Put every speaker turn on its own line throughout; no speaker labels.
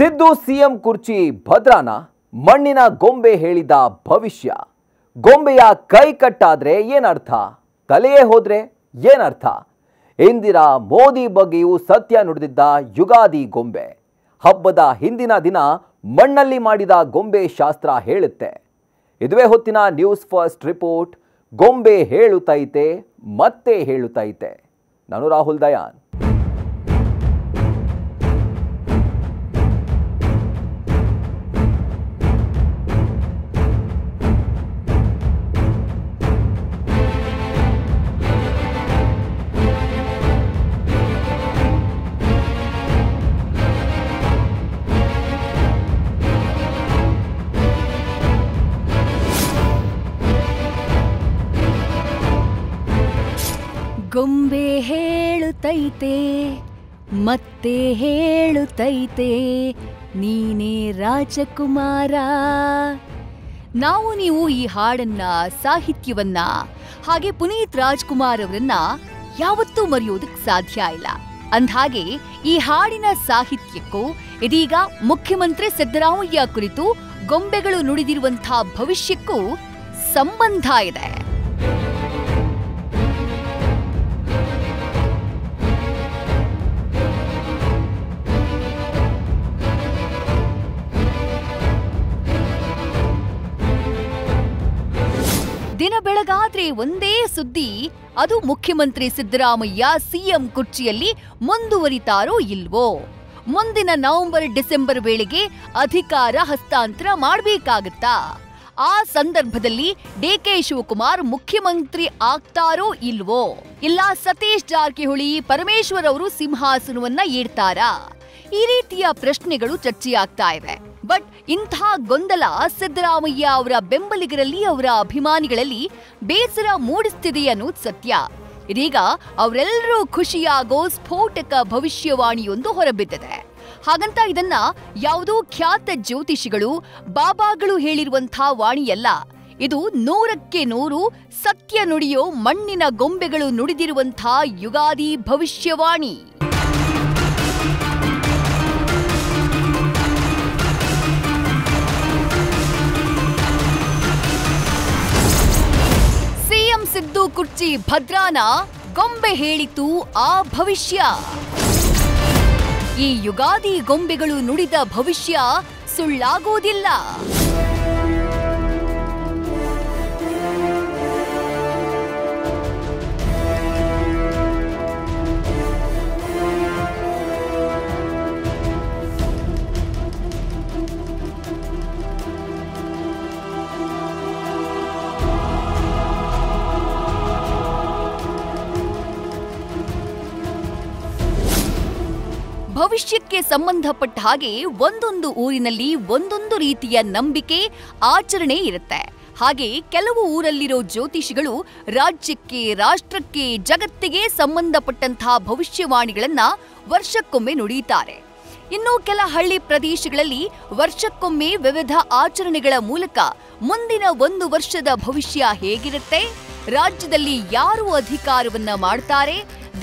Siddu CM ಕುರ್ಚಿ ಭದ್ರಾನ ಮಣ್ಣಿನ ಗೊಂಬೆ ಹೇಳಿದ ಭವಿಷ್ಯ. ಗೊಂಬೆಯ ಕೈ ಕಟ್ಟಾದ್ರೆ ಏನರ್ಥ, ತಲೆಯೇ ಹೋದ್ರೆ ಏನರ್ಥ? ಇಂದಿರಾ ಮೋದಿ ಬಗ್ಗೆಯೂ ಸತ್ಯ ನುಡಿದಿದ್ದ ಯುಗಾದಿ ಗೊಂಬೆ. ಹಬ್ಬದ ಹಿಂದಿನ ದಿನ ಮಣ್ಣಲ್ಲಿ ಮಾಡಿದ ಗೊಂಬೆ ಶಾಸ್ತ್ರ ಹೇಳುತ್ತೆ. ಇದುವೇ ಹೊತ್ತಿನ ನ್ಯೂಸ್ ಫಸ್ಟ್ ರಿಪೋರ್ಟ್. ಗೊಂಬೆ ಹೇಳುತ್ತೈತೆ ಮತ್ತೆ ಹೇಳುತ್ತೈತೆ. ನಾನು ರಾಹುಲ್ ದಯಾನ್.
ಗೊಂಬೆ ಹೇಳುತ್ತೈತೆ ಮತ್ತೆ ಹೇಳುತ್ತೈತೆ, ನೀನೇ ರಾಜಕುಮಾರ. ನಾವು ನೀವು ಈ ಹಾಡನ್ನ, ಸಾಹಿತ್ಯವನ್ನ, ಹಾಗೆ ಪುನೀತ್ ರಾಜ್ಕುಮಾರ್ ಅವರನ್ನ ಯಾವತ್ತೂ ಮರೆಯೋದಕ್ಕೆ ಸಾಧ್ಯ ಇಲ್ಲ. ಅಂದ್ಹಾಗೆ ಈ ಹಾಡಿನ ಸಾಹಿತ್ಯಕ್ಕೂ ಇದೀಗ ಮುಖ್ಯಮಂತ್ರಿ ಸಿದ್ದರಾಮಯ್ಯ ಕುರಿತು ಗೊಂಬೆಗಳು ನುಡಿದಿರುವಂತಹ ಭವಿಷ್ಯಕ್ಕೂ ಸಂಬಂಧ ಇದೆ. ದಿನ ಬೆಳಗಾದ್ರೆ ಒಂದೇ ಸುದ್ದಿ, ಅದು ಮುಖ್ಯಮಂತ್ರಿ ಸಿದ್ದರಾಮಯ್ಯ ಸಿಎಂ ಕುರ್ಚಿಯಲ್ಲಿ ಮುಂದುವರಿತಾರೋ ಇಲ್ವೋ. ಮುಂದಿನ ನವೆಂಬರ್ ಡಿಸೆಂಬರ್ ವೇಳೆಗೆ ಅಧಿಕಾರ ಹಸ್ತಾಂತರ ಮಾಡಬೇಕಾಗತ್ತಾ? ಆ ಸಂದರ್ಭದಲ್ಲಿ ಡಿಕೆ ಶಿವಕುಮಾರ್ ಮುಖ್ಯಮಂತ್ರಿ ಆಗ್ತಾರೋ ಇಲ್ವೋ, ಇಲ್ಲ ಸತೀಶ್ ಜಾರಕಿಹೊಳಿ ಪರಮೇಶ್ವರ್ ಅವರು ಸಿಂಹಾಸನವನ್ನ ಏರ್ತಾರಾ? ಈ ರೀತಿಯ ಪ್ರಶ್ನೆಗಳು ಚರ್ಚೆಯಾಗ್ತಾ ಇವೆ. ಬಟ್ ಇಂಥ ಗೊಂದಲ ಸಿದ್ದರಾಮಯ್ಯ ಅವರ ಬೆಂಬಲಿಗರಲ್ಲಿ, ಅವರ ಅಭಿಮಾನಿಗಳಲ್ಲಿ ಬೇಸರ ಮೂಡಿಸ್ತಿದೆ ಅನ್ನೋದು ಸತ್ಯ. ಇದೀಗ ಅವರೆಲ್ಲರೂ ಖುಷಿಯಾಗೋ ಸ್ಫೋಟಕ ಭವಿಷ್ಯವಾಣಿಯೊಂದು ಹೊರಬಿದ್ದಿದೆ. ಹಾಗಂತ ಇದನ್ನ ಯಾವುದೋ ಖ್ಯಾತ ಜ್ಯೋತಿಷಿಗಳು, ಬಾಬಾಗಳು ಹೇಳಿರುವಂಥ ವಾಣಿಯಲ್ಲ. ಇದು 100ಕ್ಕೆ 100 ಸತ್ಯ ನುಡಿಯೋ ಮಣ್ಣಿನ ಗೊಂಬೆಗಳು ನುಡಿದಿರುವಂಥ ಯುಗಾದಿ ಭವಿಷ್ಯವಾಣಿ. ಸಿಎಂ ಸಿದ್ದು ಕುರ್ಚಿ ಭದ್ರಾನ ಗೊಂಬೆ ಹೇಳಿತು ಆ ಭವಿಷ್ಯ. ಈ ಯುಗಾದಿ ಗೊಂಬೆಗಳು ನುಡಿದ ಭವಿಷ್ಯ ಸುಳ್ಳಾಗೋದಿಲ್ಲ. ಭವಿಷ್ಯಕ್ಕೆ ಸಂಬಂಧಪಟ್ಟ ಹಾಗೆ ಒಂದೊಂದು ಊರಿನಲ್ಲಿ ಒಂದೊಂದು ರೀತಿಯ ನಂಬಿಕೆ, ಆಚರಣೆ ಇರುತ್ತೆ. ಹಾಗೆ ಕೆಲವು ಊರಲ್ಲಿರೋ ಜ್ಯೋತಿಷಿಗಳು ರಾಜ್ಯಕ್ಕೆ, ರಾಷ್ಟ್ರಕ್ಕೆ, ಜಗತ್ತಿಗೆ ಸಂಬಂಧಪಟ್ಟಂತಹ ಭವಿಷ್ಯವಾಣಿಗಳನ್ನ ವರ್ಷಕ್ಕೊಮ್ಮೆ ನುಡಿಯುತ್ತಾರೆ. ಇನ್ನು ಕೆಲ ಹಳ್ಳಿ ಪ್ರದೇಶಗಳಲ್ಲಿ ವರ್ಷಕ್ಕೊಮ್ಮೆ ವಿವಿಧ ಆಚರಣೆಗಳ ಮೂಲಕ ಮುಂದಿನ 1 ವರ್ಷದ ಭವಿಷ್ಯ ಹೇಗಿರುತ್ತೆ, ರಾಜ್ಯದಲ್ಲಿ ಯಾರು ಅಧಿಕಾರವನ್ನ ಮಾಡ್ತಾರೆ,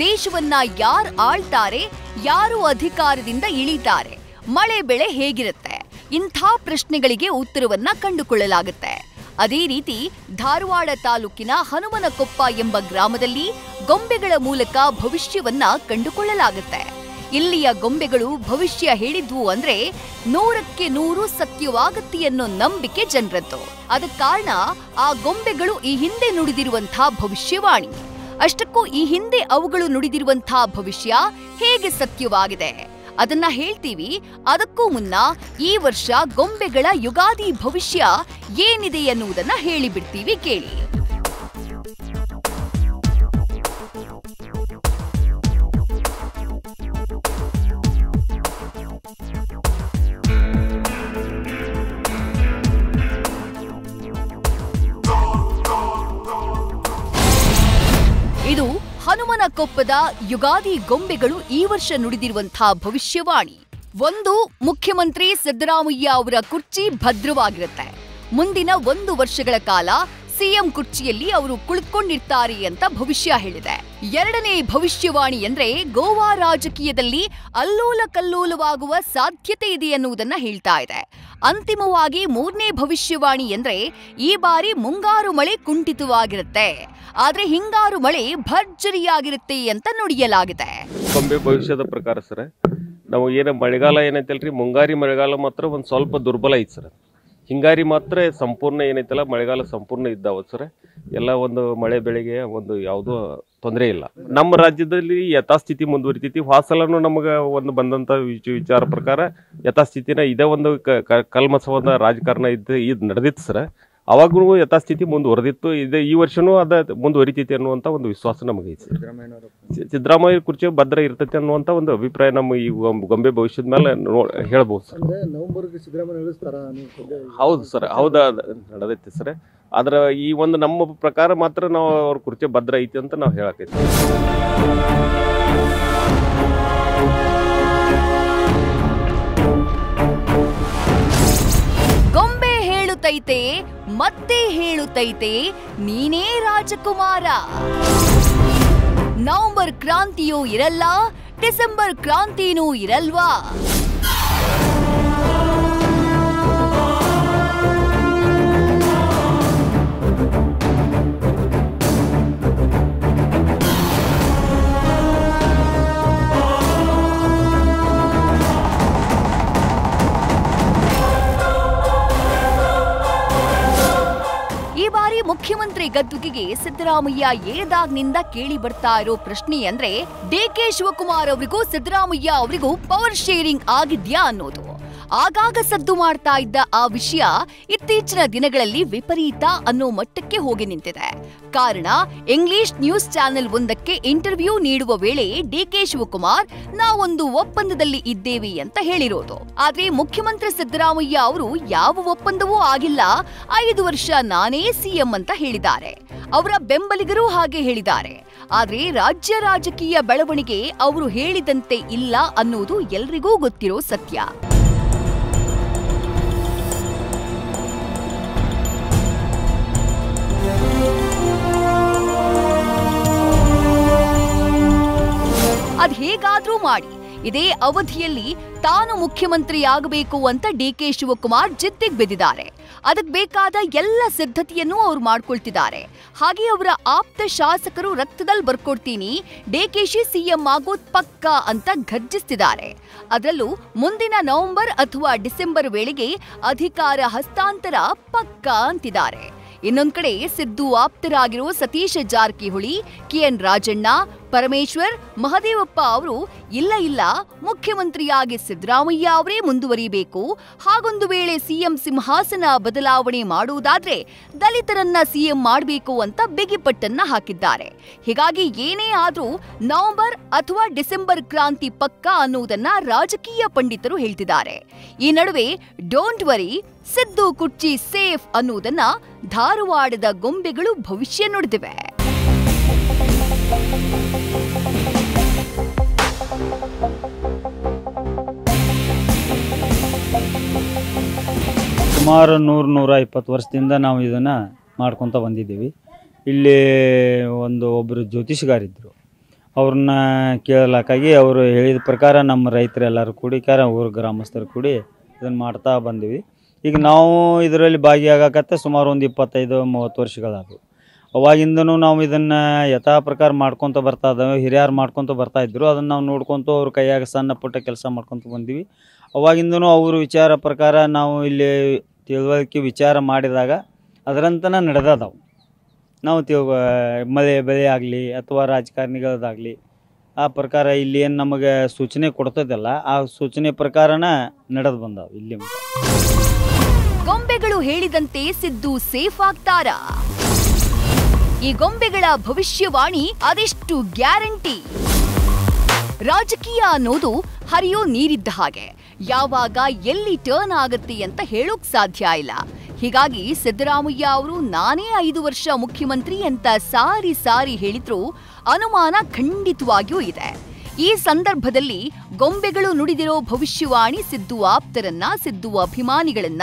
ದೇಶವನ್ನ ಯಾರು ಆಳ್ತಾರೆ, ಯಾರು ಅಧಿಕಾರದಿಂದ ಇಳಿತಾರೆ, ಮಳೆ ಬೆಳೆ ಹೇಗಿರುತ್ತೆ, ಇಂಥ ಪ್ರಶ್ನೆಗಳಿಗೆ ಉತ್ತರವನ್ನ ಕಂಡುಕೊಳ್ಳಲಾಗುತ್ತೆ. ಅದೇ ರೀತಿ ಧಾರವಾಡ ತಾಲೂಕಿನ ಹನುಮನಕೊಪ್ಪ ಎಂಬ ಗ್ರಾಮದಲ್ಲಿ ಗೊಂಬೆಗಳ ಮೂಲಕ ಭವಿಷ್ಯವನ್ನ ಕಂಡುಕೊಳ್ಳಲಾಗುತ್ತೆ. ಇಲ್ಲಿಯ ಗೊಂಬೆಗಳು ಭವಿಷ್ಯ ಹೇಳಿದ್ವು ಅಂದ್ರೆ 100ಕ್ಕೆ 100 ಸತ್ಯವಾಗತ್ತೆ ಅನ್ನೋ ನಂಬಿಕೆ ಜನರದ್ದು. ಅದಕ್ಕೆ ಕಾರಣ ಆ ಗೊಂಬೆಗಳು ಈ ಹಿಂದೆ ನುಡಿದಿರುವಂತಹ ಭವಿಷ್ಯವಾಣಿ. ಅಷ್ಟಕ್ಕೂ ಈ ಹಿಂದೆ ಅವುಗಳು ನುಡಿದಿರುವಂತಹ ಭವಿಷ್ಯ ಹೇಗೆ ಸತ್ಯವಾಗಿದೆ ಅದನ್ನ ಹೇಳ್ತೀವಿ. ಅದಕ್ಕೂ ಮುನ್ನ ಈ ವರ್ಷ ಗೊಂಬೆಗಳ ಯುಗಾದಿ ಭವಿಷ್ಯ ಏನಿದೆ ಎನ್ನುವುದನ್ನ ಹೇಳಿಬಿಡ್ತೀವಿ, ಕೇಳಿ. ಇದು ಹನುಮನಕೊಪ್ಪದ ಯುಗಾದಿ ಗೊಂಬೆಗಳು ಈ ವರ್ಷ ನುಡಿದಿರುವಂತಹ ಭವಿಷ್ಯವಾಣಿ. 1, ಮುಖ್ಯಮಂತ್ರಿ ಸಿದ್ದರಾಮಯ್ಯ ಅವರ ಕುರ್ಚಿ ಭದ್ರವಾಗಿರುತ್ತೆ. ಮುಂದಿನ 1 ವರ್ಷಗಳ ಕಾಲ ಸಿಎಂ ಕುರ್ಚಿಯಲ್ಲಿ ಅವರು ಕುಳಿತುಕೊಂಡಿರ್ತಾರೆ ಅಂತ ಭವಿಷ್ಯ ಹೇಳಿದೆ. ಎರಡನೇ ಭವಿಷ್ಯವಾಣಿ ಅಂದ್ರೆ ಗೋವಾ ರಾಜಕೀಯದಲ್ಲಿ ಅಲ್ಲೋಲ ಕಲ್ಲೋಲವಾಗುವ ಸಾಧ್ಯತೆ ಇದೆ ಎನ್ನುವುದನ್ನ ಹೇಳ್ತಾ ಇದೆ. ಅಂತಿಮವಾಗಿ ಮೂರನೇ ಭವಿಷ್ಯವಾಣಿ ಅಂದ್ರೆ ಈ ಬಾರಿ ಮುಂಗಾರು ಮಳೆ ಕುಂಠಿತವಾಗಿರುತ್ತೆ, ಆದ್ರೆ ಹಿಂಗಾರು ಮಳೆ ಭರ್ಜರಿಯಾಗಿರುತ್ತೆ ಅಂತ ನುಡಿಯಲಾಗಿದೆ.
ಗೊಂಬೆ ಭವಿಷ್ಯದ ಪ್ರಕಾರ ಸರ್, ನಾವು ಮಳೆಗಾಲ ಏನೈತಲ್ರಿ, ಮುಂಗಾರಿ ಮಳೆಗಾಲ ಮಾತ್ರ ಒಂದು ಸ್ವಲ್ಪ ದುರ್ಬಲ ಐತಿ ಸರ್. ಹಿಂಗಾರಿ ಮಾತ್ರ ಸಂಪೂರ್ಣ ಏನೈತಲ್ಲ, ಮಳೆಗಾಲ ಸಂಪೂರ್ಣ ಇದ್ದಾವ ಸರ್. ಎಲ್ಲ ಒಂದು ಮಳೆ ಬೆಳೆಗೆ ಒಂದು ಯಾವುದೂ ತೊಂದರೆ ಇಲ್ಲ. ನಮ್ಮ ರಾಜ್ಯದಲ್ಲಿ ಯಥಾಸ್ಥಿತಿ ಮುಂದುವರಿತೈತಿ. ವಾಸಲೂ ನಮಗೆ ಒಂದು ಬಂದಂಥ ವಿಚಾರ ಪ್ರಕಾರ ಯಥಾಸ್ಥಿತಿನ ಇದೇ ಒಂದು ಕಲ್ಮಸವಾದ ರಾಜಕಾರಣ ಇದು ನಡೆದಿತ್ತು ಸರ್. ಅವಾಗೂ ಯಥಾಸ್ಥಿತಿ ಮುಂದುವರೆದಿತ್ತು. ಈ ವರ್ಷನೂ ಅದ ಮುಂದುವರಿತೈತಿ ಅನ್ನುವಂಥ ಒಂದು ವಿಶ್ವಾಸ ನಮಗೈತಿ. ಸಿದ್ದರಾಮಯ್ಯ ಕುರ್ಚಿ ಭದ್ರ ಇರ್ತೈತಿ ಅನ್ನುವಂಥ ಒಂದು ಅಭಿಪ್ರಾಯ ನಮ್ಮ ಈ ಗೊಂಬೆ ಭವಿಷ್ಯದ ಮೇಲೆ ಹೇಳ್ಬೋದು ಸರ್. ಹೌದು ಸರ್, ಹೌದಾ ನಡೆದೈತಿ ಸರ್. ಆದ್ರೆ ಈ ಒಂದು ನಮ್ಮ ಪ್ರಕಾರ ಮಾತ್ರ ನಾವು ಅವ್ರ ಕುರ್ಚಿ ಭದ್ರ ಐತಿ ಅಂತ ನಾವು ಹೇಳಕೈತಿ.
ಗೊಂಬೆ ಹೇಳುತ್ತೈತೆ, ಮತ್ತೆ ಹೇಳುತ್ತೈತೆ, ನೀನೇ ರಾಜಕುಮಾರ. ನವೆಂಬರ್ ಕ್ರಾಂತಿಯೂ ಇರಲ್ಲ, ಡಿಸೆಂಬರ್ ಕ್ರಾಂತಿನೂ ಇರಲ್ವಾ? ಈ ಬಾರಿ ಮುಖ್ಯಮಂತ್ರಿ ಗದ್ದುಗೆಗೆ ಸಿದ್ದರಾಮಯ್ಯ ಏರಿದಾಗ್ನಿಂದ ಕೇಳಿ ಬರ್ತಾ ಇರೋ ಪ್ರಶ್ನೆ ಅಂದ್ರೆ ಡಿಕೆ ಶಿವಕುಮಾರ್ ಅವರಿಗೂ ಸಿದ್ದರಾಮಯ್ಯ ಅವರಿಗೂ ಪವರ್ ಶೇರಿಂಗ್ ಆಗಿದ್ಯಾ ಅನ್ನೋದು. ಆಗಾಗ ಸದ್ದು ಮಾಡ್ತಾ ಇದ್ದ ಆ ವಿಷಯ ಇತ್ತೀಚಿನ ದಿನಗಳಲ್ಲಿ ವಿಪರೀತ ಅನ್ನೋ ಮಟ್ಟಕ್ಕೆ ಹೋಗಿ ನಿಂತಿದೆ. ಕಾರಣ, ಇಂಗ್ಲಿಷ್ ನ್ಯೂಸ್ ಚಾನೆಲ್ ಒಂದಕ್ಕೆ ಇಂಟರ್ವ್ಯೂ ನೀಡುವ ವೇಳೆ ಡಿಕೆ ಶಿವಕುಮಾರ್ ನಾವೊಂದು ಒಪ್ಪಂದದಲ್ಲಿ ಇದ್ದೇವೆ ಅಂತ ಹೇಳಿರೋದು. ಆದ್ರೆ ಮುಖ್ಯಮಂತ್ರಿ ಸಿದ್ದರಾಮಯ್ಯ ಅವರು ಯಾವ ಒಪ್ಪಂದವೂ ಆಗಿಲ್ಲ, 5 ವರ್ಷ ನಾನೇ ಸಿಎಂ ಅಂತ ಹೇಳಿದ್ದಾರೆ. ಅವರ ಬೆಂಬಲಿಗರು ಹಾಗೆ ಹೇಳಿದ್ದಾರೆ. ಆದ್ರೆ ರಾಜ್ಯ ರಾಜಕೀಯ ಬೆಳವಣಿಗೆ ಅವರು ಹೇಳಿದಂತೆ ಇಲ್ಲ ಅನ್ನೋದು ಎಲ್ರಿಗೂ ಗೊತ್ತಿರೋ ಸತ್ಯ. ಅದ್ ಹೇಗಾದ್ರೂ ಮಾಡಿ ಇದೇ ಅವಧಿಯಲ್ಲಿ ತಾನು ಮುಖ್ಯಮಂತ್ರಿಯಾಗಬೇಕು ಅಂತ ಡಿಕೆ ಶಿವಕುಮಾರ್ ಜಿದ್ದಿಗೆ ಬೆದ್ದಿದ್ದಾರೆ. ಅದಕ್ಕೆ ಬೇಕಾದ ಎಲ್ಲ ಸಿದ್ಧತೆಯನ್ನು ಅವ್ರು ಮಾಡ್ಕೊಳ್ತಿದ್ದಾರೆ. ಹಾಗೆ ಅವರ ಆಪ್ತ ಶಾಸಕರು ರಕ್ತದಲ್ಲಿ ಬರ್ಕೊಡ್ತೀನಿ, ಡಿಕೆಶಿ ಸಿಎಂ ಆಗೋದ್ ಪಕ್ಕಾ ಅಂತ ಘರ್ಜಿಸ್ತಿದ್ದಾರೆ. ಅದರಲ್ಲೂ ಮುಂದಿನ ನವೆಂಬರ್ ಅಥವಾ ಡಿಸೆಂಬರ್ ವೇಳೆಗೆ ಅಧಿಕಾರ ಹಸ್ತಾಂತರ ಪಕ್ಕಾ ಅಂತಿದ್ದಾರೆ. ಇನ್ನೊಂದ್ ಕಡೆ ಸಿದ್ದು ಆಪ್ತರಾಗಿರೋ ಸತೀಶ ಜಾರಕಿಹೊಳಿ, ಕೆಎನ್ ರಾಜಣ್ಣ, ಪರಮೇಶ್ವರ್, ಮಹದೇವಪ್ಪ ಅವರು ಇಲ್ಲ ಮುಖ್ಯಮಂತ್ರಿಯಾಗಿ ಸಿದ್ದರಾಮಯ್ಯ ಅವರೇ ಮುಂದುವರಿಬೇಕು, ಹಾಗೊಂದು ವೇಳೆ ಸಿಎಂ ಸಿಂಹಾಸನ ಬದಲಾವಣೆ ಮಾಡುವುದಾದ್ರೆ ದಲಿತರನ್ನ ಸಿಎಂ ಮಾಡಬೇಕು ಅಂತ ಬಿಗಿಪಟ್ಟನ್ನ ಹಾಕಿದ್ದಾರೆ. ಹೀಗಾಗಿ ಏನೇ ಆದ್ರೂ ನವೆಂಬರ್ ಅಥವಾ ಡಿಸೆಂಬರ್ ಕ್ರಾಂತಿ ಪಕ್ಕಾ ಅನ್ನುವುದನ್ನ ರಾಜಕೀಯ ಪಂಡಿತರು ಹೇಳ್ತಿದ್ದಾರೆ. ಈ ನಡುವೆ ಡೋಂಟ್ ವರಿ, ಸಿದ್ದು ಕುರ್ಚಿ ಸೇಫ್ ಅನ್ನುವುದನ್ನ ಧಾರವಾಡದ ಗೊಂಬೆಗಳು ಭವಿಷ್ಯ ನುಡಿದಿವೆ.
ಸುಮಾರು 100-120 ವರ್ಷದಿಂದ ನಾವು ಇದನ್ನು ಮಾಡ್ಕೊತ ಬಂದಿದ್ದೀವಿ. ಇಲ್ಲಿ ಒಬ್ಬರು ಜ್ಯೋತಿಷಿಗಾರಿದ್ದರು. ಅವ್ರನ್ನ ಕೇಳಲಾಕಾಗಿ ಅವರು ಹೇಳಿದ ಪ್ರಕಾರ ನಮ್ಮ ರೈತರೆಲ್ಲರೂ ಕೂಡಿ ಊರು ಗ್ರಾಮಸ್ಥರು ಕೂಡಿ ಇದನ್ನು ಮಾಡ್ತಾ ಬಂದೀವಿ. ಈಗ ನಾವು ಇದರಲ್ಲಿ ಭಾಗಿಯಾಗಕತ್ತೆ ಸುಮಾರು ಒಂದು 25-30 ವರ್ಷಗಳಾದವು. ಅವಾಗಿಂದನೂ ನಾವು ಇದನ್ನು ಯಥಾ ಪ್ರಕಾರ ಮಾಡ್ಕೊತ ಬರ್ತಾ ಇದ್ದಾವೆ. ಹಿರಿಯರು ಮಾಡ್ಕೊತ ಬರ್ತಾಯಿದ್ರು. ಅದನ್ನು ನಾವು ನೋಡ್ಕೊತ ಅವ್ರ ಕೈಯಾಗ ಸಣ್ಣ ಪುಟ್ಟ ಕೆಲಸ ಮಾಡ್ಕೊತ ಬಂದೀವಿ. ಅವಾಗಿಂದನೂ ಅವ್ರ ವಿಚಾರ ಪ್ರಕಾರ ನಾವು ಇಲ್ಲಿ ತಿಳುವಳಿಕೆ ವಿಚಾರ ಮಾಡಿದಾಗ ಅದರಂತನ ನಡೆದದಾವು. ನಾವು ಮಳೆ ಬೆಳೆ ಆಗಲಿ ಅಥವಾ ರಾಜಕಾರಣಿಗಳದಾಗಲಿ ಆ ಪ್ರಕಾರ ಇಲ್ಲಿ ಏನು ನಮಗೆ ಸೂಚನೆ ಕೊಡ್ತದಲ್ಲ, ಆ ಸೂಚನೆ ಪ್ರಕಾರನ ನಡೆದು ಬಂದಾವೆ. ಇಲ್ಲಿ
ಗೊಂಬೆಗಳು ಹೇಳಿದಂತೆ ಸಿದ್ದು ಸೇಫ್ ಆಗ್ತಾರಾ? ಈ ಗೊಂಬೆಗಳ ಭವಿಷ್ಯವಾಣಿ ಅದೆಷ್ಟು ಗ್ಯಾರಂಟಿ? ರಾಜಕೀಯ ಅನ್ನೋದು ಹರಿಯೋ ನೀರಿದ್ದ ಹಾಗೆ, ಯಾವಾಗ ಎಲ್ಲಿ ಟರ್ನ್ ಆಗತ್ತೆ ಅಂತ ಹೇಳೋಕ್ ಸಾಧ್ಯ ಇಲ್ಲ. ಹೀಗಾಗಿ ಸಿದ್ದರಾಮಯ್ಯ ಅವರು ನಾನೇ 5 ವರ್ಷ ಮುಖ್ಯಮಂತ್ರಿ ಅಂತ ಸಾರಿ ಹೇಳಿದ್ರು ಅನುಮಾನ ಖಂಡಿತವಾಗಿಯೂ ಇದೆ. ಈ ಸಂದರ್ಭದಲ್ಲಿ ಗೊಂಬೆಗಳು ನುಡಿದಿರೋ ಭವಿಷ್ಯವಾಣಿ ಸಿದ್ದು ಆಪ್ತರನ್ನ, ಸಿದ್ದು ಅಭಿಮಾನಿಗಳನ್ನ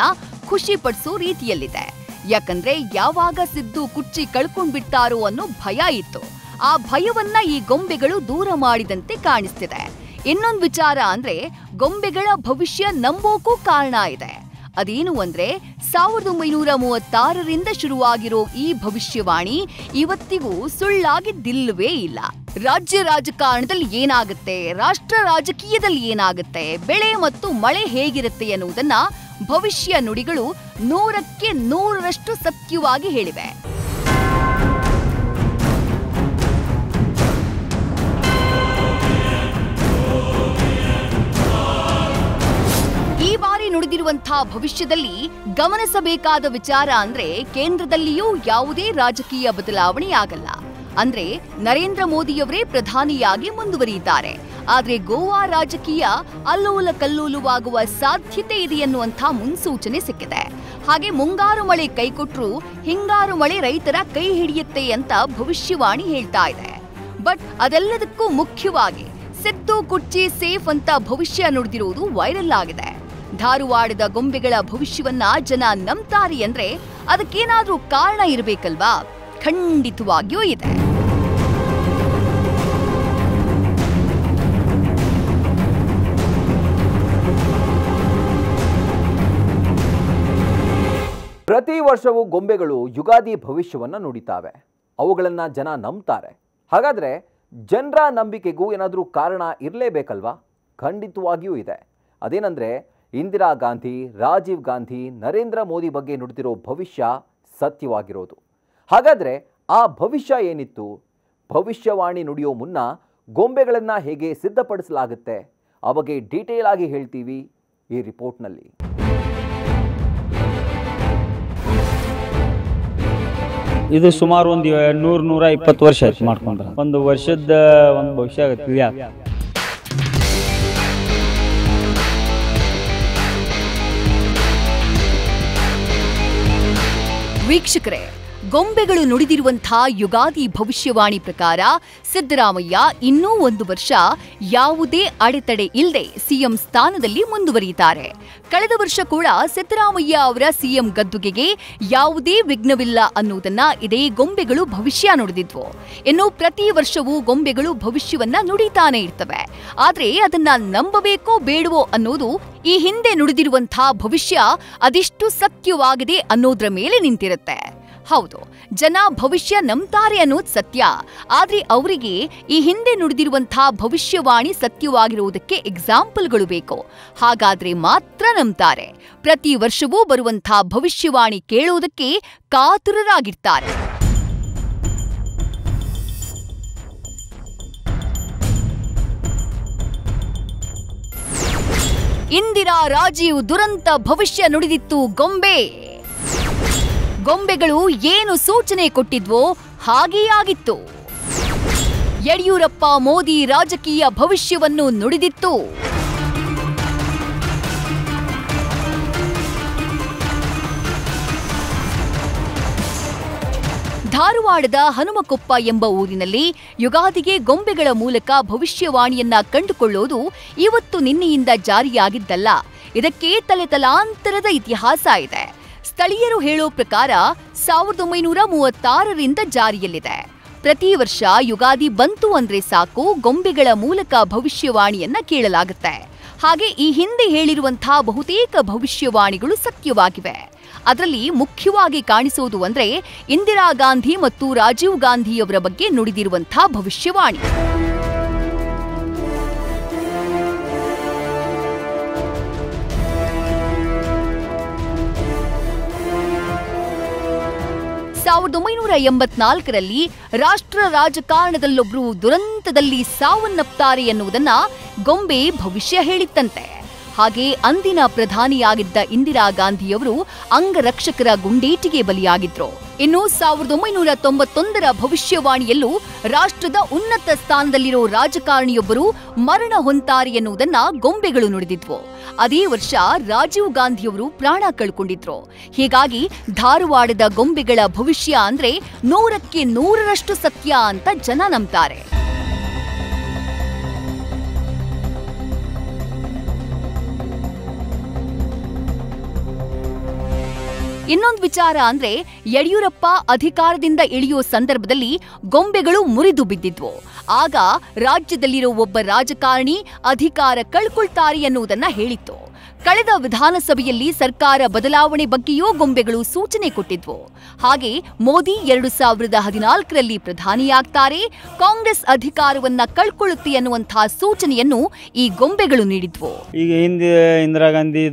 ಖುಷಿ ಪಡಿಸೋ ರೀತಿಯಲ್ಲಿದೆ. ಯಾಕಂದ್ರೆ ಯಾವಾಗ ಸಿದ್ದು ಕುರ್ಚಿ ಕಳ್ಕೊಂಡ್ಬಿಡ್ತಾರೋ ಅನ್ನೋ ಭಯ ಇತ್ತು. ಆ ಭಯವನ್ನ ಈ ಗೊಂಬೆಗಳು ದೂರ ಮಾಡಿದಂತೆ ಕಾಣಿಸ್ತಿದೆ. ಇನ್ನೊಂದು ವಿಚಾರ ಅಂದ್ರೆ ಗೊಂಬೆಗಳ ಭವಿಷ್ಯ ನಂಬೋಕೂ ಕಾರಣ ಇದೆ. ಅದೇನು ಅಂದ್ರೆ 1936ರಿಂದ ಶುರುವಾಗಿರೋ ಈ ಭವಿಷ್ಯವಾಣಿ ಇವತ್ತಿಗೂ ಸುಳ್ಳಾಗಿದ್ದಿಲ್ಲವೇ ಇಲ್ಲ. ರಾಜ್ಯ ರಾಜಕಾರಣದಲ್ಲಿ ಏನಾಗುತ್ತೆ, ರಾಷ್ಟ್ರ ರಾಜಕೀಯದಲ್ಲಿ ಏನಾಗುತ್ತೆ, ಬೆಳೆ ಮತ್ತು ಮಳೆ ಹೇಗಿರುತ್ತೆ ಎನ್ನುವುದನ್ನ ಭವಿಷ್ಯ ನುಡಿಗಳು 100ಕ್ಕೆ 100ರಷ್ಟು ಸತ್ಯವಾಗಿ ಹೇಳಿವೆ. ಈ ಬಾರಿ ನುಡಿದಿರುವಂತಹ ಭವಿಷ್ಯದಲ್ಲಿ ಗಮನಿಸಬೇಕಾದ ವಿಚಾರ ಅಂದ್ರೆ ಕೇಂದ್ರದಲ್ಲಿಯೂ ಯಾವುದೇ ರಾಜಕೀಯ ಬದಲಾವಣೆಯಾಗಲ್ಲ. ಅಂದ್ರೆ ನರೇಂದ್ರ ಮೋದಿಯವರೇ ಪ್ರಧಾನಿಯಾಗಿ ಮುಂದುವರಿಯುತ್ತಾರೆ. ಆದ್ರೆ ಗೋವಾ ರಾಜಕೀಯ ಅಲ್ಲೋಲ ಕಲ್ಲೋಲವಾಗುವ ಸಾಧ್ಯತೆ ಇದೆ ಎನ್ನುವಂಥ ಮುನ್ಸೂಚನೆ ಸಿಕ್ಕಿದೆ. ಹಾಗೆ ಮುಂಗಾರು ಮಳೆ ಕೈಕೊಟ್ರು ಹಿಂಗಾರು ಮಳೆ ರೈತರ ಕೈ ಹಿಡಿಯುತ್ತೆ ಅಂತ ಭವಿಷ್ಯವಾಣಿ ಹೇಳ್ತಾ ಇದೆ. ಬಟ್ ಅದೆಲ್ಲದಕ್ಕೂ ಮುಖ್ಯವಾಗಿ ಸಿದ್ದು ಕುರ್ಚಿ ಸೇಫ್ ಅಂತ ಭವಿಷ್ಯ ನುಡಿದಿರುವುದು ವೈರಲ್ ಆಗಿದೆ. ಧಾರವಾಡದ ಗೊಂಬೆಗಳ ಭವಿಷ್ಯವನ್ನ ಜನ ನಂಬ್ತಾರೆ ಅಂದ್ರೆ ಅದಕ್ಕೇನಾದ್ರೂ ಕಾರಣ ಇರಬೇಕಲ್ವಾ? ಖಂಡಿತವಾಗಿಯೂ ಇದೆ.
ಪ್ರತಿ ವರ್ಷವೂ ಗೊಂಬೆಗಳು ಯುಗಾದಿ ಭವಿಷ್ಯವನ್ನ ನುಡಿತಾವೆ. ಅವುಗಳನ್ನ ಜನ ನಂಬ್ತಾರೆ. ಹಾಗಾದ್ರೆ ಜನರ ನಂಬಿಕೆಗೂ ಏನಾದರೂ ಕಾರಣ ಇರಲೇಬೇಕಲ್ವಾ? ಖಂಡಿತವಾಗಿಯೂ ಇದೆ. ಅದೇನಂದ್ರೆ ಇಂದಿರಾ ಗಾಂಧಿ, ರಾಜೀವ್ ಗಾಂಧಿ, ನರೇಂದ್ರ ಮೋದಿ ಬಗ್ಗೆ ನುಡಿದಿರೋ ಭವಿಷ್ಯ ಸತ್ಯವಾಗಿರೋದು. ಹಾಗಾದ್ರೆ ಆ ಭವಿಷ್ಯ ಏನಿತ್ತು? ಭವಿಷ್ಯವಾಣಿ ನುಡಿಯೋ ಮುನ್ನ ಗೊಂಬೆಗಳನ್ನು ಹೇಗೆ ಸಿದ್ಧಪಡಿಸಲಾಗುತ್ತೆ ಆ ಬಗ್ಗೆ ಡೀಟೇಲ್ ಆಗಿ ಹೇಳ್ತೀವಿ ಈ ರಿಪೋರ್ಟ್ನಲ್ಲಿ.
ಇದು ಸುಮಾರು ಒಂದು 100-120 ವರ್ಷ ಆಯ್ತು ಮಾಡ್ಕೊಂಡ್ರೆ. ಒಂದು ವರ್ಷದ ಒಂದು ಭವಿಷ್ಯ ತಿಳಿಯ.
ವೀಕ್ಷಕರೇ, ಗೊಂಬೆಗಳು ನುಡಿದಿರುವಂತಹ ಯುಗಾದಿ ಭವಿಷ್ಯವಾಣಿ ಪ್ರಕಾರ ಸಿದ್ದರಾಮಯ್ಯ ಇನ್ನೂ 1 ವರ್ಷ ಯಾವುದೇ ಅಡೆತಡೆ ಇಲ್ಲದೆ ಸಿಎಂ ಸ್ಥಾನದಲ್ಲಿ ಮುಂದುವರಿಯುತ್ತಾರೆ. ಕಳೆದ ವರ್ಷ ಕೂಡ ಸಿದ್ದರಾಮಯ್ಯ ಅವರ ಸಿಎಂ ಗದ್ದುಗೆಗೆ ಯಾವುದೇ ವಿಘ್ನವಿಲ್ಲ ಅನ್ನುವುದನ್ನ ಇದೇ ಗೊಂಬೆಗಳು ಭವಿಷ್ಯ ನುಡಿದಿದ್ವು. ಇನ್ನು ಪ್ರತಿ ವರ್ಷವೂ ಗೊಂಬೆಗಳು ಭವಿಷ್ಯವನ್ನ ನುಡಿತಾನೆ ಇರ್ತವೆ. ಆದ್ರೆ ಅದನ್ನ ನಂಬಬೇಕೋ ಬೇಡವೋ ಅನ್ನೋದು ಈ ಹಿಂದೆ ನುಡಿದಿರುವಂತಹ ಭವಿಷ್ಯ ಅದೆಷ್ಟು ಸತ್ಯವಾಗಿದೆ ಅನ್ನೋದ್ರ ಮೇಲೆ ನಿಂತಿರುತ್ತೆ. ಹೌದು, ಜನ ಭವಿಷ್ಯ ನಂಬ್ತಾರೆ ಅನ್ನೋದು ಸತ್ಯ. ಆದ್ರೆ ಅವರಿಗೆ ಈ ಹಿಂದೆ ನುಡಿದಿರುವಂತಹ ಭವಿಷ್ಯವಾಣಿ ಸತ್ಯವಾಗಿರುವುದಕ್ಕೆ ಎಕ್ಸಾಂಪಲ್ಗಳು ಬೇಕು. ಹಾಗಾದ್ರೆ ಮಾತ್ರ ನಂಬ್ತಾರೆ. ಪ್ರತಿ ವರ್ಷವೂ ಬರುವಂತಹ ಭವಿಷ್ಯವಾಣಿ ಕೇಳುವುದಕ್ಕೆ ಕಾತುರರಾಗಿರ್ತಾರೆ. ಇಂದಿರಾ ರಾಜೀವ್ ದುರಂತ ಭವಿಷ್ಯ ನುಡಿದಿತ್ತು ಗೊಂಬೆ. ಗೊಂಬೆಗಳು ಏನು ಸೂಚನೆ ಕೊಟ್ಟಿದ್ವೋ ಹಾಗೇ ಆಗಿತ್ತು. ಯಡಿಯೂರಪ್ಪ ಮೋದಿ ರಾಜಕೀಯ ಭವಿಷ್ಯವನ್ನು ನುಡಿದಿತ್ತು. ಧಾರವಾಡದ ಹನುಮಕೊಪ್ಪ ಎಂಬ ಊರಿನಲ್ಲಿ ಯುಗಾದಿಗೆ ಗೊಂಬೆಗಳ ಮೂಲಕ ಭವಿಷ್ಯವಾಣಿಯನ್ನ ಕಂಡುಕೊಳ್ಳೋದು ಇವತ್ತು ನಿನ್ನೆಯಿಂದ ಜಾರಿಯಾಗಿದ್ದಲ್ಲ. ಇದಕ್ಕೆ ತಲೆತಲಾಂತರದ ಇತಿಹಾಸ ಇದೆ. ಸ್ಥಳೀಯರು ಹೇಳೋ ಪ್ರಕಾರ 1936ರಿಂದ ಜಾರಿಯಲ್ಲಿದೆ. ಪ್ರತಿ ವರ್ಷ ಯುಗಾದಿ ಬಂತು ಅಂದ್ರೆ ಸಾಕು, ಗೊಂಬೆಗಳ ಮೂಲಕ ಭವಿಷ್ಯವಾಣಿಯನ್ನ ಕೇಳಲಾಗುತ್ತೆ. ಹಾಗೆ ಈ ಹಿಂದೆ ಹೇಳಿರುವಂತಹ ಬಹುತೇಕ ಭವಿಷ್ಯವಾಣಿಗಳು ಸತ್ಯವಾಗಿವೆ. ಅದರಲ್ಲಿ ಮುಖ್ಯವಾಗಿ ಕಾಣಿಸೋದು ಅಂದ್ರೆ ಇಂದಿರಾ ಗಾಂಧಿ ಮತ್ತು ರಾಜೀವ್ ಗಾಂಧಿಯವರ ಬಗ್ಗೆ ನುಡಿದಿರುವಂತಹ ಭವಿಷ್ಯವಾಣಿ. ಸಾವಿರದ 1984ರಲ್ಲಿ ರಾಷ್ಟ್ರ ರಾಜಕಾರಣದಲ್ಲೊಬ್ರು ದುರಂತದಲ್ಲಿ ಸಾವನ್ನಪ್ತಾರೆ ಎನ್ನುವುದನ್ನ ಗೊಂಬೆ ಭವಿಷ್ಯ ಹೇಳಿತ್ತಂತೆ. ಹಾಗೆ ಅಂದಿನ ಪ್ರಧಾನಿಯಾಗಿದ್ದ ಇಂದಿರಾ ಗಾಂಧಿಯವರು ಅಂಗರಕ್ಷಕರ ಗುಂಡೇಟಿಗೆ ಬಲಿಯಾಗಿದ್ರು. ಇನ್ನು 1991ರ ಭವಿಷ್ಯವಾಣಿಯಲ್ಲೂ ರಾಷ್ಟ್ರದ ಉನ್ನತ ಸ್ಥಾನದಲ್ಲಿರೋ ರಾಜಕಾರಣಿಯೊಬ್ಬರು ಮರಣ ಹೊಂತಾರೆ ಎನ್ನುವುದನ್ನ ಗೊಂಬೆಗಳು ನುಡಿದಿದ್ವು. ಅದೇ ವರ್ಷ ರಾಜೀವ್ ಗಾಂಧಿಯವರು ಪ್ರಾಣ ಕಳ್ಕೊಂಡಿದ್ರು. ಹೀಗಾಗಿ ಧಾರವಾಡದ ಗೊಂಬೆಗಳ ಭವಿಷ್ಯ ಅಂದ್ರೆ 100ಕ್ಕೆ 100ರಷ್ಟು ಸತ್ಯ ಅಂತ ಜನ ನಂಬ್ತಾರೆ. ಇನ್ನೊಂದು ವಿಚಾರ ಅಂದ್ರೆ ಯಡಿಯೂರಪ್ಪ ಅಧಿಕಾರದಿಂದ ಇಳಿಯೋ ಸಂದರ್ಭದಲ್ಲಿ ಗೊಂಬೆಗಳು ಮುರಿದು ಬಿದ್ದಿದ್ವು. ಆಗ ರಾಜ್ಯದಲ್ಲಿರೋ ಒಬ್ಬ ರಾಜಕಾರಣಿ ಅಧಿಕಾರ ಕಳ್ಕೊಳ್ತಾರೆ ಅನ್ನುವುದನ್ನ ಹೇಳಿತ್ತು. ಕಳೆದ ವಿಧಾನಸಭೆಯಲ್ಲಿ ಸರ್ಕಾರ ಬದಲಾವಣೆ ಬಗ್ಗೆಯೂ ಗೊಂಬೆಗಳು ಸೂಚನೆ ಕೊಟ್ಟಿದ್ವು. ಹಾಗೆ ಮೋದಿ 2014ರಲ್ಲಿ ಪ್ರಧಾನಿಯಾಗ್ತಾರೆ, ಕಾಂಗ್ರೆಸ್ ಅಧಿಕಾರವನ್ನ ಕಳ್ಕೊಳ್ಳುತ್ತೆ ಅನ್ನುವಂತಹ ಸೂಚನೆಯನ್ನು ಈ ಗೊಂಬೆಗಳು ನೀಡಿದ್ವು.
ಈಗ ಹಿಂದೆ ಇಂದಿರಾ ಗಾಂಧಿ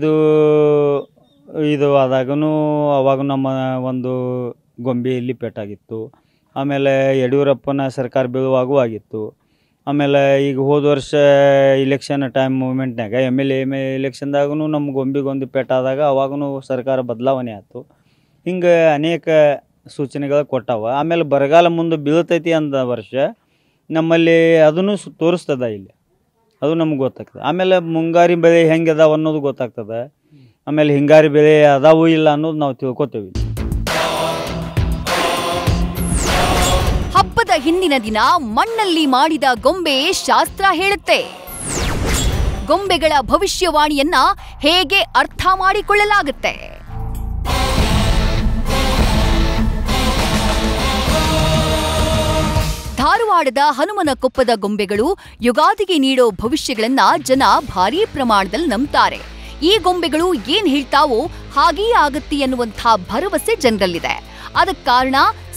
ಇದು ಆದಾಗೂ ಅವಾಗ ನಮ್ಮ ಒಂದು ಗೊಂಬೆಯಲ್ಲಿ ಪೆಟ್ಟಾಗಿತ್ತು. ಆಮೇಲೆ ಯಡಿಯೂರಪ್ಪನ ಸರ್ಕಾರ ಬೀಳುವಾಗೂ ಆಗಿತ್ತು. ಆಮೇಲೆ ಈಗ ಹೋದ ವರ್ಷ ಇಲೆಕ್ಷನ್ ಟೈಮ್ ಮೂಮೆಂಟ್ನಾಗ MLA ಇಲೆಕ್ಷನ್ದಾಗೂ ನಮ್ಮ ಗೊಂಬೆಗೊಂದು ಪೆಟ್ಟಾದಾಗ ಅವಾಗೂ ಸರ್ಕಾರ ಬದಲಾವಣೆ ಆಯಿತು. ಹಿಂಗೆ ಅನೇಕ ಸೂಚನೆಗಳು ಕೊಟ್ಟಾವ. ಆಮೇಲೆ ಬರಗಾಲ ಮುಂದೆ ಬೀಳ್ತೈತಿ ಅಂದ ವರ್ಷ ನಮ್ಮಲ್ಲಿ ಅದನ್ನು ತೋರಿಸ್ತದ ಇಲ್ಲಿ, ಅದು ನಮ್ಗೆ ಗೊತ್ತಾಗ್ತದೆ. ಆಮೇಲೆ ಮುಂಗಾರಿ ಬೆಳೆ ಹೆಂಗೆ ಅದಾವ ಅನ್ನೋದು ಗೊತ್ತಾಗ್ತದೆ. ಆಮೇಲೆ ಹಿಂಗಾರಿ ಬೆಳೆ ಅದಾವು ಇಲ್ಲ ಅನ್ನೋದು ನಾವು ತಿಳ್ಕೊತೇವೆ.
ಹಬ್ಬದ ಹಿಂದಿನ ದಿನ ಮಣ್ಣಲ್ಲಿ ಮಾಡಿದ ಗೊಂಬೆ ಶಾಸ್ತ್ರ ಹೇಳುತ್ತೆ. ಗೊಂಬೆಗಳ ಭವಿಷ್ಯವಾಣಿಯನ್ನ ಹೇಗೆ ಅರ್ಥ ಮಾಡಿಕೊಳ್ಳಲಾಗುತ್ತೆ? ಧಾರವಾಡದ ಹನುಮನಕೊಪ್ಪದ ಗೊಂಬೆಗಳು ಯುಗಾದಿಗೆ ನೀಡೋ ಭವಿಷ್ಯಗಳನ್ನ ಜನ ಭಾರೀ ಪ್ರಮಾಣದಲ್ಲಿ ನಂಬ್ತಾರೆ. ಈ ಗೊಂಬೆಗಳು ಏನ್ ಹೇಳ್ತಾವೋ ಹಾಗೇ ಆಗತ್ತೆ ಅನ್ನುವಂಥ ಭರವಸೆ ಜನರಲ್ಲಿದೆ. ಅದಕ್ಕೆ ಕಾರಣ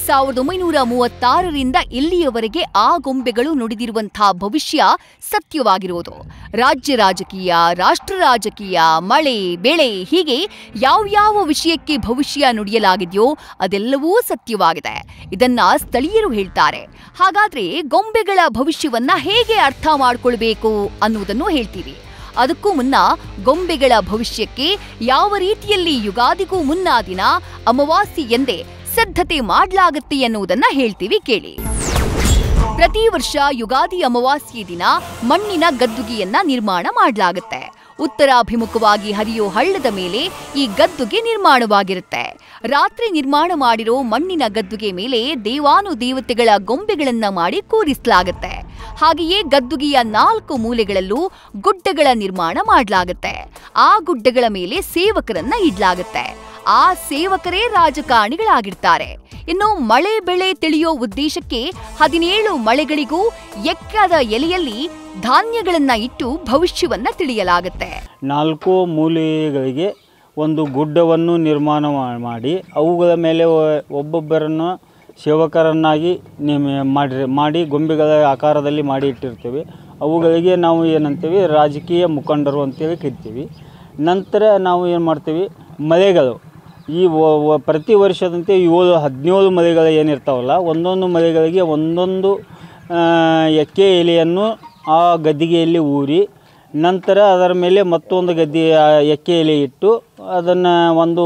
1936ರಿಂದ ಇಲ್ಲಿಯವರೆಗೆ ಆ ಗೊಂಬೆಗಳು ನುಡಿದಿರುವಂತಹ ಭವಿಷ್ಯ ಸತ್ಯವಾಗಿರೋದು. ರಾಜ್ಯ ರಾಜಕೀಯ, ರಾಷ್ಟ್ರ ರಾಜಕೀಯ, ಮಳೆ ಬೆಳೆ ಹೀಗೆ ಯಾವ್ಯಾವ ವಿಷಯಕ್ಕೆ ಭವಿಷ್ಯ ನುಡಿಯಲಾಗಿದೆಯೋ ಅದೆಲ್ಲವೂ ಸತ್ಯವಾಗಿದೆ. ಇದನ್ನ ಸ್ಥಳೀಯರು ಹೇಳ್ತಾರೆ. ಹಾಗಾದ್ರೆ ಗೊಂಬೆಗಳ ಭವಿಷ್ಯವನ್ನ ಹೇಗೆ ಅರ್ಥ ಮಾಡ್ಕೊಳ್ಬೇಕು ಅನ್ನುವುದನ್ನು ಹೇಳ್ತೀವಿ. ಅದಕ್ಕೂ ಮುನ್ನ ಗೊಂಬೆಗಳ ಭವಿಷ್ಯಕ್ಕೆ ಯಾವ ರೀತಿಯಲ್ಲಿ ಯುಗಾದಿಗೂ ಮುನ್ನಾ ದಿನ ಅಮಾವಾಸ್ಯೆ ಎಂದೇ ಸಿದ್ಧತೆ ಮಾಡಲಾಗುತ್ತೆ ಎನ್ನುವುದನ್ನ ಹೇಳ್ತೀವಿ ಕೇಳಿ. ಪ್ರತಿ ವರ್ಷ ಯುಗಾದಿ ಅಮಾವಾಸ್ಯೆ ದಿನ ಮಣ್ಣಿನ ಗದ್ದುಗೆಯನ್ನ ನಿರ್ಮಾಣ ಮಾಡಲಾಗುತ್ತೆ. ಉತ್ತರಾಭಿಮುಖವಾಗಿ ಹರಿಯೋ ಹಳ್ಳದ ಮೇಲೆ ಈ ಗದ್ದುಗೆ ನಿರ್ಮಾಣವಾಗಿರುತ್ತೆ. ರಾತ್ರಿ ನಿರ್ಮಾಣ ಮಾಡಿರೋ ಮಣ್ಣಿನ ಗದ್ದುಗೆ ಮೇಲೆ ದೇವಾನುದೇವತೆಗಳ ಗೊಂಬೆಗಳನ್ನ ಮಾಡಿ ಕೂರಿಸಲಾಗುತ್ತೆ. ಹಾಗೆಯೇ ಗದ್ದುಗೆಯ 4 ಮೂಲೆಗಳಲ್ಲೂ ಗುಡ್ಡಗಳ ನಿರ್ಮಾಣ ಮಾಡಲಾಗುತ್ತೆ. ಆ ಗುಡ್ಡಗಳ ಮೇಲೆ ಸೇವಕರನ್ನ ಇಡ್ಲಾಗುತ್ತೆ. ಆ ಸೇವಕರೇ ರಾಜಕಾರಣಿಗಳಾಗಿರ್ತಾರೆ. ಇನ್ನು ಮಳೆ ಬೆಳೆ ತಿಳಿಯೋ ಉದ್ದೇಶಕ್ಕೆ 17 ಮಳೆಗಳಿಗೂ ಎಕ್ಕದ ಎಲೆಯಲ್ಲಿ ಧಾನ್ಯಗಳನ್ನ ಇಟ್ಟು ಭವಿಷ್ಯವನ್ನ ತಿಳಿಯಲಾಗುತ್ತೆ.
4 ಮೂಲೆಗಳಿಗೆ ಒಂದು ಗುಡ್ಡವನ್ನು ನಿರ್ಮಾಣ ಮಾಡಿ ಅವುಗಳ ಮೇಲೆ ಒಬ್ಬೊಬ್ಬರನ್ನು ಸೇವಕರನ್ನಾಗಿ ಮಾಡಿ ಗೊಂಬೆಗಳ ಆಕಾರದಲ್ಲಿ ಮಾಡಿ ಇಟ್ಟಿರ್ತೀವಿ. ಅವುಗಳಿಗೆ ನಾವು ಏನಂತೀವಿ, ರಾಜಕೀಯ ಮುಖಂಡರು ಅಂತೇಳಿ ಕರಿತೀವಿ. ನಂತರ ನಾವು ಏನು ಮಾಡ್ತೀವಿ, ಮಳೆಗಳು ಈ ಪ್ರತಿ ವರ್ಷದಂತೆ 17 ಮಳೆಗಳು ಏನಿರ್ತಾವಲ್ಲ, ಒಂದೊಂದು ಮಳೆಗಳಿಗೆ ಒಂದೊಂದು ಎಕ್ಕೆ ಎಲೆಯನ್ನು ಆ ಗದ್ದಿಗೆಯಲ್ಲಿ ಊರಿ ನಂತರ ಅದರ ಮೇಲೆ ಮತ್ತೊಂದು ಎಕ್ಕೆ ಎಲೆ ಇಟ್ಟು ಅದನ್ನು ಒಂದು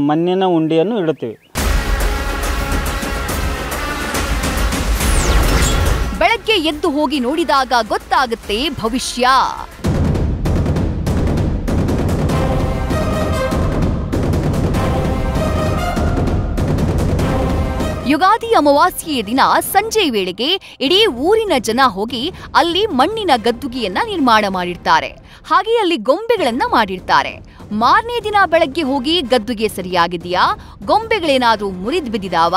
ಮಣ್ಣಿನ ಉಂಡೆಯನ್ನು ಇಡುತ್ತೇವೆ.
ಬೆಳಗ್ಗೆ ಎದ್ದು ಹೋಗಿ ನೋಡಿದಾಗ ಗೊತ್ತಾಗುತ್ತೆ ಭವಿಷ್ಯ. ಯುಗಾದಿ ಅಮಾವಾಸ್ಯೆಯ ದಿನ ಸಂಜೆ ವೇಳೆಗೆ ಇಡೀ ಊರಿನ ಜನ ಹೋಗಿ ಅಲ್ಲಿ ಮಣ್ಣಿನ ಗದ್ದುಗೆಯನ್ನ ನಿರ್ಮಾಣ ಮಾಡಿರ್ತಾರೆ. ಹಾಗೆ ಅಲ್ಲಿ ಗೊಂಬೆಗಳನ್ನ ಮಾಡಿರ್ತಾರೆ. ಮಾರನೇ ದಿನ ಬೆಳಗ್ಗೆ ಹೋಗಿ ಗದ್ದುಗೆ ಸರಿಯಾಗಿದೆಯಾ, ಗೊಂಬೆಗಳೇನಾದ್ರೂ ಮುರಿದು ಬಿದ್ದಿದಾವ,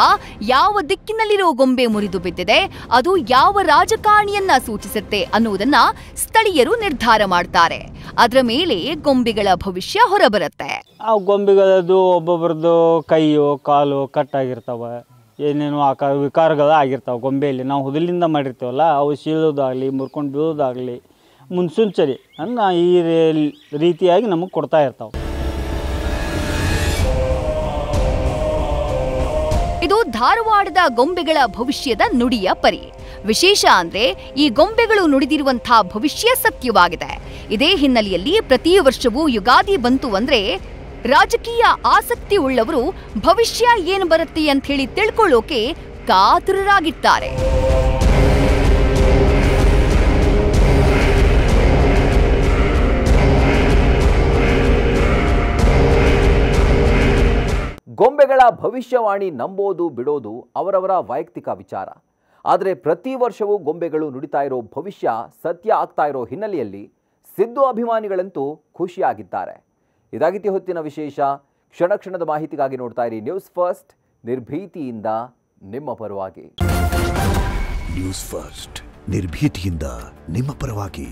ಯಾವ ದಿಕ್ಕಿನಲ್ಲಿರೋ ಗೊಂಬೆ ಮುರಿದು ಬಿದ್ದಿದೆ, ಅದು ಯಾವ ರಾಜಕಾರಣಿಯನ್ನ ಸೂಚಿಸುತ್ತೆ ಅನ್ನುವುದನ್ನ ಸ್ಥಳೀಯರು ನಿರ್ಧಾರ ಮಾಡ್ತಾರೆ. ಅದರ ಮೇಲೆ ಗೊಂಬೆಗಳ ಭವಿಷ್ಯ ಹೊರಬರುತ್ತೆ.
ಆ ಗೊಂಬೆಗಳದ್ದು ಒಬ್ಬೊಬ್ಬರದ್ದು ಕೈಯೋ ಕಾಲು ಕಟ್ಟಾಗಿರ್ತಾವ, ಏನೇನೋ ವಿಕಾರಗಳು ಆಗಿರ್ತಾವೆ. ಗೊಂಬೆಯಲ್ಲಿ ನಾವು ಹುದಲಿಂದ ಮಾಡಿರ್ತೀವಲ್ಲ, ಅವು ಸೀಳೋದಾಗಲಿ ಮುರ್ಕೊಂಡು ಬೀಳೋದಾಗಲಿ ಮುನ್ಸೂಚನೆ ಅನ್ನ ಈ ರೀತಿಯಾಗಿ ನಮಗೆ ಕೊಡ್ತಾ ಇರ್ತಾವೆ.
ಇದು ಧಾರವಾಡದ ಗೊಂಬೆಗಳ ಭವಿಷ್ಯದ ನುಡಿಯ ಪರಿ. ವಿಶೇಷ ಅಂದ್ರೆ ಈ ಗೊಂಬೆಗಳು ನುಡಿದಿರುವಂತಹ ಭವಿಷ್ಯ ಸತ್ಯವಾಗಿದೆ. ಇದೇ ಹಿನ್ನೆಲೆಯಲ್ಲಿ ಪ್ರತಿ ವರ್ಷವೂ ಯುಗಾದಿ ಬಂತು ಅಂದ್ರೆ ರಾಜಕೀಯ ಆಸಕ್ತಿ ಉಳ್ಳವರು ಭವಿಷ್ಯ ಏನು ಬರುತ್ತೆ ಅಂತ ಹೇಳಿ ತಿಳ್ಕೊಳ್ಳೋಕೆ ಕಾತುರರಾಗಿರ್ತಾರೆ.
ಗೊಂಬೆಗಳ ಭವಿಷ್ಯವಾಣಿ ನಂಬೋದು ಬಿಡೋದು ಅವರವರ ವೈಯಕ್ತಿಕ ವಿಚಾರ. ಆದರೆ ಪ್ರತಿ ವರ್ಷವೂ ಗೊಂಬೆಗಳು ನುಡಿತಾ ಇರೋ ಭವಿಷ್ಯ ಸತ್ಯ ಆಗ್ತಾ ಇರೋ ಹಿನ್ನೆಲೆಯಲ್ಲಿ ಸಿದ್ದು ಅಭಿಮಾನಿಗಳಂತೂ ಖುಷಿಯಾಗಿದ್ದಾರೆ. ಇದಾಗಿತ್ತು ಹೊತ್ತಿನ ವಿಶೇಷ. ಕ್ಷಣ ಕ್ಷಣದ ಮಾಹಿತಿಗಾಗಿ ನೋಡ್ತಾ ಇರಿ ನ್ಯೂಸ್ ಫಸ್ಟ್, ನಿರ್ಭೀತಿಯಿಂದ ನಿಮ್ಮ ಪರವಾಗಿ.
ನ್ಯೂಸ್ ಫಸ್ಟ್, ನಿರ್ಭೀತಿಯಿಂದ ನಿಮ್ಮ ಪರವಾಗಿ.